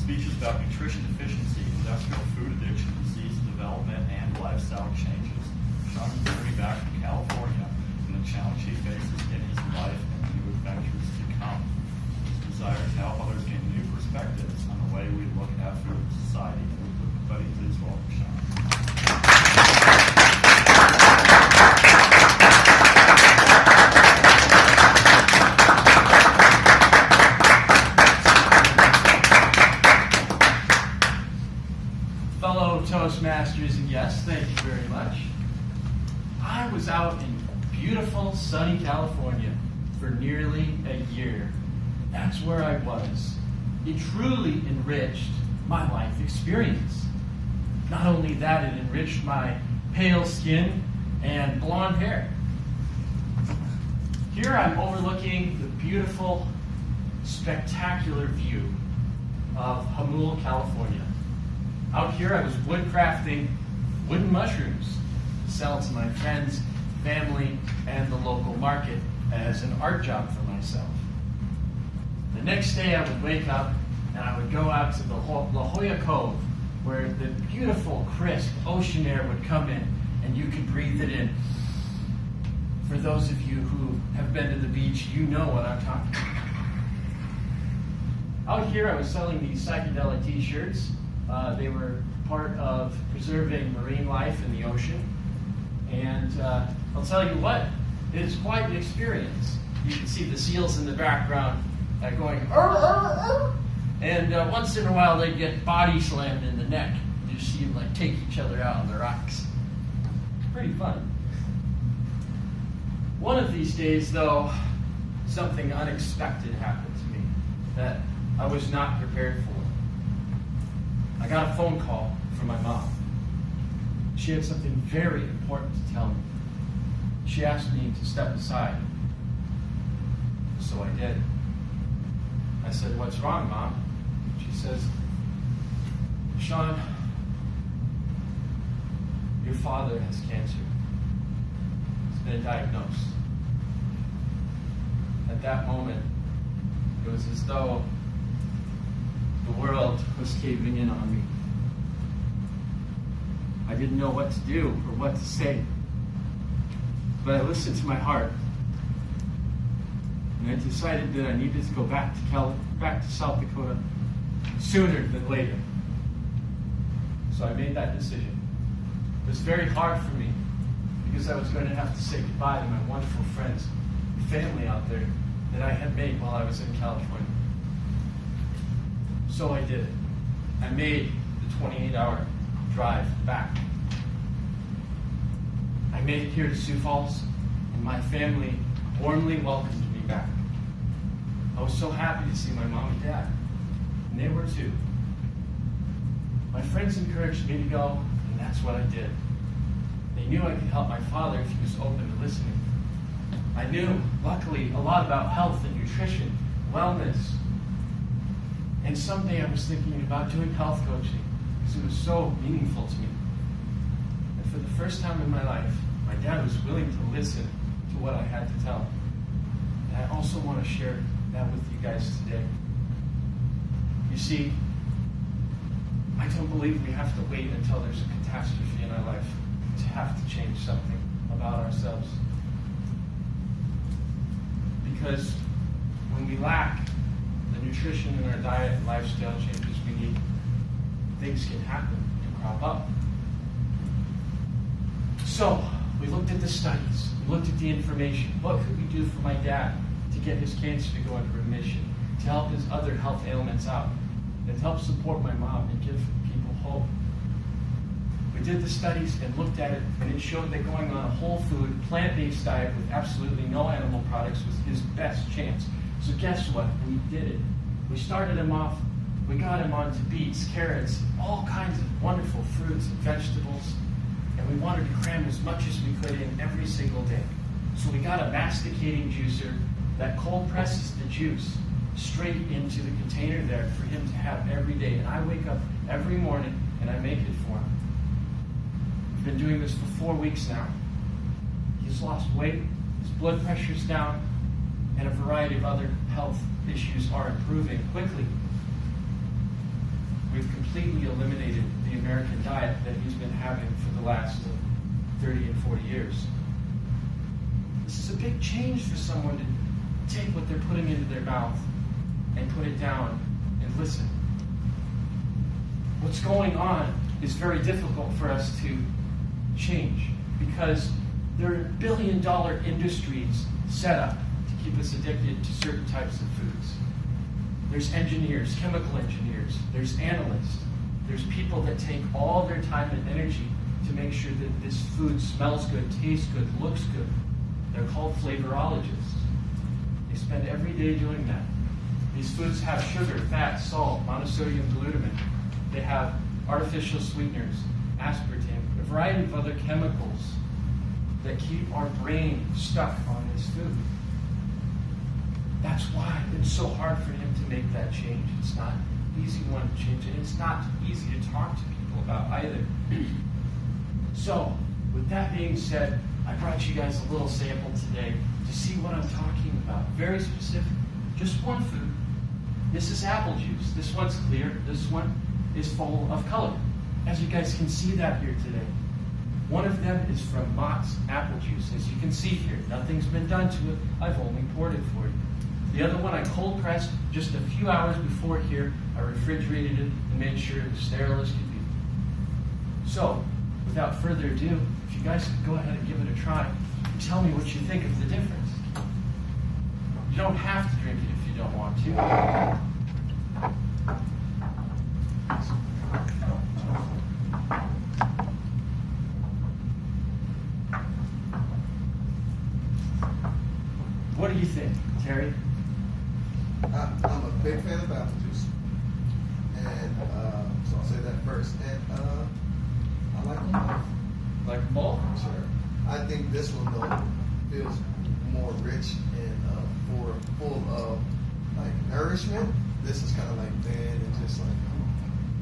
speech is about nutrition deficiency, industrial food addiction, disease development, and lifestyle changes. Sean is journey back from California and the challenge he faces in his life and the new adventures to come. His desire to help others gain new perspectives on the way we look at food in society. Everybody, please welcome Sean. Fellow Toastmasters and guests, thank you very much. I was out in beautiful sunny California for nearly a year. That's where I was. It truly enriched my life experience. Not only that, it enriched my pale skin and blonde hair. Here I'm overlooking the beautiful, spectacular view of Hamul, California. Out here I was woodcrafting wooden mushrooms to sell to my friends, family, and the local market as an art job for myself. The next day I would wake up and I would go out to the La Jolla Cove, where the beautiful, crisp ocean air would come in and you could breathe it in. For those of you who have been to the beach, you know what I'm talking about. Out here I was selling these psychedelic t-shirts. They were part of preserving marine life in the ocean. And I'll tell you what, it is quite an experience. You can see the seals in the background going, "Arr, arr, arr." And once in a while they get body slammed in the neck. You see them like take each other out on the rocks. It's pretty fun. One of these days, though, something unexpected happened to me that I was not prepared for. I got a phone call from my mom. She had something very important to tell me. She asked me to step aside. So I did. I said, "What's wrong, Mom?" She says, "Sean, your father has cancer. He's been diagnosed." At that moment, it was as though the world was caving in on me. I didn't know what to do or what to say. But I listened to my heart. And I decided that I needed to go back to South Dakota sooner than later. So I made that decision. It was very hard for me because I was going to have to say goodbye to my wonderful friends and family out there that I had made while I was in California. So I did it. I made the 28-hour drive back. I made it here to Sioux Falls, and my family warmly welcomed me back. I was so happy to see my mom and dad, and they were too. My friends encouraged me to go, and that's what I did. They knew I could help my father if he was open to listening. I knew, luckily, a lot about health and nutrition, wellness. And someday I was thinking about doing health coaching because it was so meaningful to me. And for the first time in my life, my dad was willing to listen to what I had to tell. And I also want to share that with you guys today. You see, I don't believe we have to wait until there's a catastrophe in our life to have to change something about ourselves. Because when we lack the nutrition in our diet and lifestyle changes we need, things can happen and crop up. So, we looked at the studies, we looked at the information. What could we do for my dad to get his cancer to go into remission, to help his other health ailments out, and to help support my mom and give people hope? We did the studies and looked at it, and it showed that going on a whole food, plant-based diet with absolutely no animal products was his best chance. So guess what? We did it. We started him off. We got him onto beets, carrots, all kinds of wonderful fruits and vegetables. And we wanted to cram as much as we could in every single day. So we got a masticating juicer that cold presses the juice straight into the container there for him to have every day. And I wake up every morning and I make it for him. We've been doing this for 4 weeks now. He's lost weight, his blood pressure's down, and a variety of other health issues are improving quickly. we've completely eliminated the American diet that he's been having for the last 30 and 40 years. This is a big change for someone to take what they're putting into their mouth and put it down and listen. What's going on is very difficult for us to change because there are billion-dollar industries set up to keep us addicted to certain types of foods. There's engineers, chemical engineers, there's analysts, there's people that take all their time and energy to make sure that this food smells good, tastes good, looks good. They're called flavorologists. They spend every day doing that. These foods have sugar, fat, salt, monosodium glutamate. They have artificial sweeteners, aspartame, a variety of other chemicals that keep our brain stuck on this food. That's why it's so hard for him to make that change. It's not an easy one to change, and it's not easy to talk to people about either. So, with that being said, I brought you guys a little sample today to see what I'm talking about. Very specific. Just one food. This is apple juice. This one's clear. This one is full of color. As you guys can see that here today. One of them is from Mott's apple juice. As you can see here, nothing's been done to it. I've only poured it for you. The other one I cold pressed just a few hours before here. I refrigerated it and made sure it was sterile as could be. So, without further ado, if you guys could go ahead and give it a try, tell me what you think of the difference. You don't have to drink it if you don't want to. What do you think, Terry? I'm a big fan of apple juice, and so I'll say that first. And I like them both. Like a bowl? Sure. I think this one though feels more rich and full of like nourishment. This is kind of like thin and just like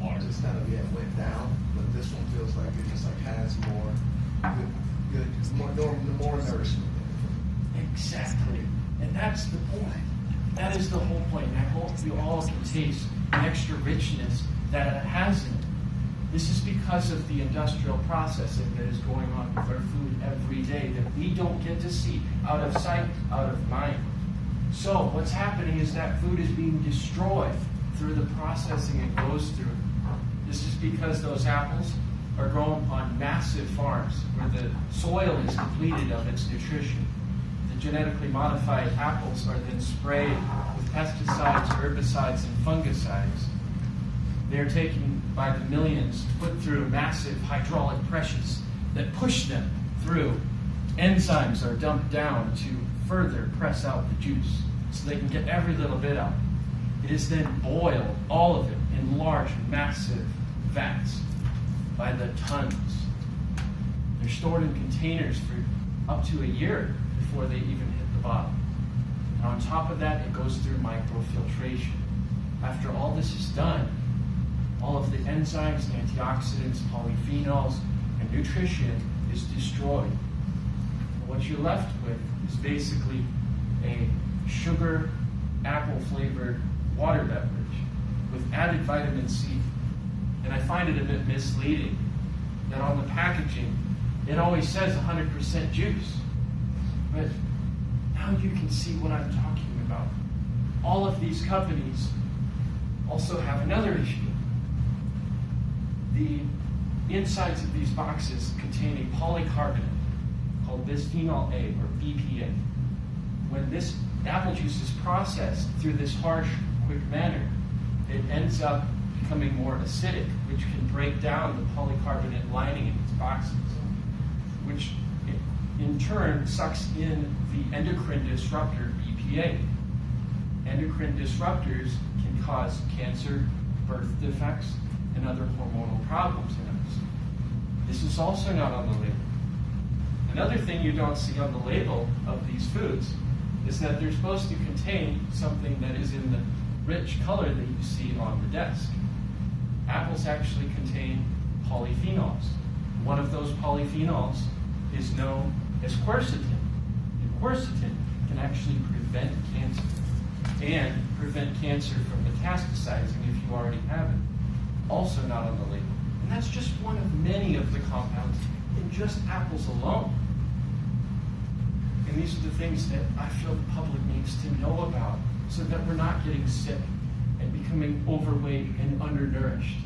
Water. just kind of went down. But this one feels like it just like has more more nourishment. Exactly. And that's the point. That is the whole point. I hope you all can taste the extra richness that it has in it. This is because of the industrial processing that is going on with our food every day that we don't get to see, out of sight, out of mind. So what's happening is that food is being destroyed through the processing it goes through. This is because those apples are grown on massive farms where the soil is depleted of its nutrition. The genetically modified apples are then sprayed with pesticides, herbicides, and fungicides. They are taken by the millions, put through massive hydraulic presses that push them through. Enzymes are dumped down to further press out the juice so they can get every little bit out. It is then boiled, all of it, in large, massive vats by the tons. They're stored in containers for up to a year before they even hit the bottom. And on top of that, it goes through microfiltration. After all this is done, all of the enzymes, antioxidants, polyphenols, and nutrition is destroyed. And what you're left with is basically a sugar, apple-flavored water beverage with added vitamin C. And I find it a bit misleading that on the packaging, it always says 100% juice. But now you can see what I'm talking about. All of these companies also have another issue. The insides of these boxes contain a polycarbonate called bisphenol A, or BPA. When this apple juice is processed through this harsh, quick manner, it ends up becoming more acidic, which can break down the polycarbonate lining in these boxes, which in turn sucks in the endocrine disruptor BPA. Endocrine disruptors can cause cancer, birth defects, and other hormonal problems in us. This is also not on the label. Another thing you don't see on the label of these foods is that they're supposed to contain something that is in the rich color that you see on the desk. Apples actually contain polyphenols. One of those polyphenols is known as quercetin. And quercetin can actually prevent cancer and prevent cancer from metastasizing if you already have it. also not on the label. And that's just one of many of the compounds in just apples alone. And these are the things that I feel the public needs to know about so that we're not getting sick and becoming overweight and undernourished.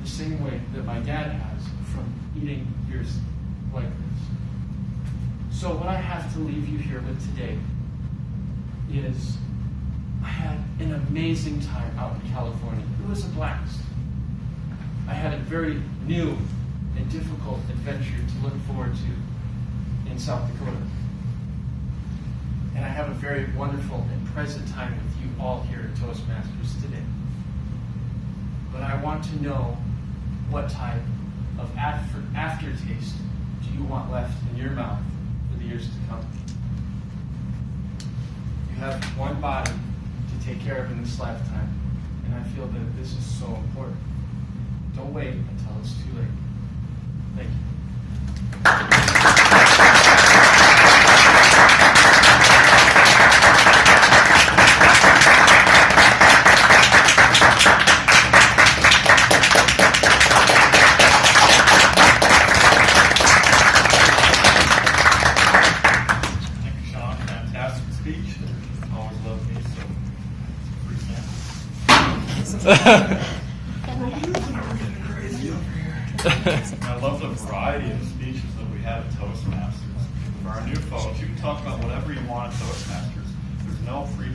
The same way that my dad has from eating beers like this. So what I have to leave you here with today is I had an amazing time out in California. It was a blast. I had a very new and difficult adventure to look forward to in South Dakota. And I have a very wonderful and present time with you all here at Toastmasters today. But I want to know what type of aftertaste do you want left in your mouth for the years to come. You have one body to take care of in this lifetime, and I feel that this is so important. Don't wait until it's too late. Thank you. Thank you, Sean. Fantastic speech. Always love me, so free sample. I love the variety of speeches that we have at Toastmasters. For our new folks, you can talk about whatever you want at Toastmasters. There's no free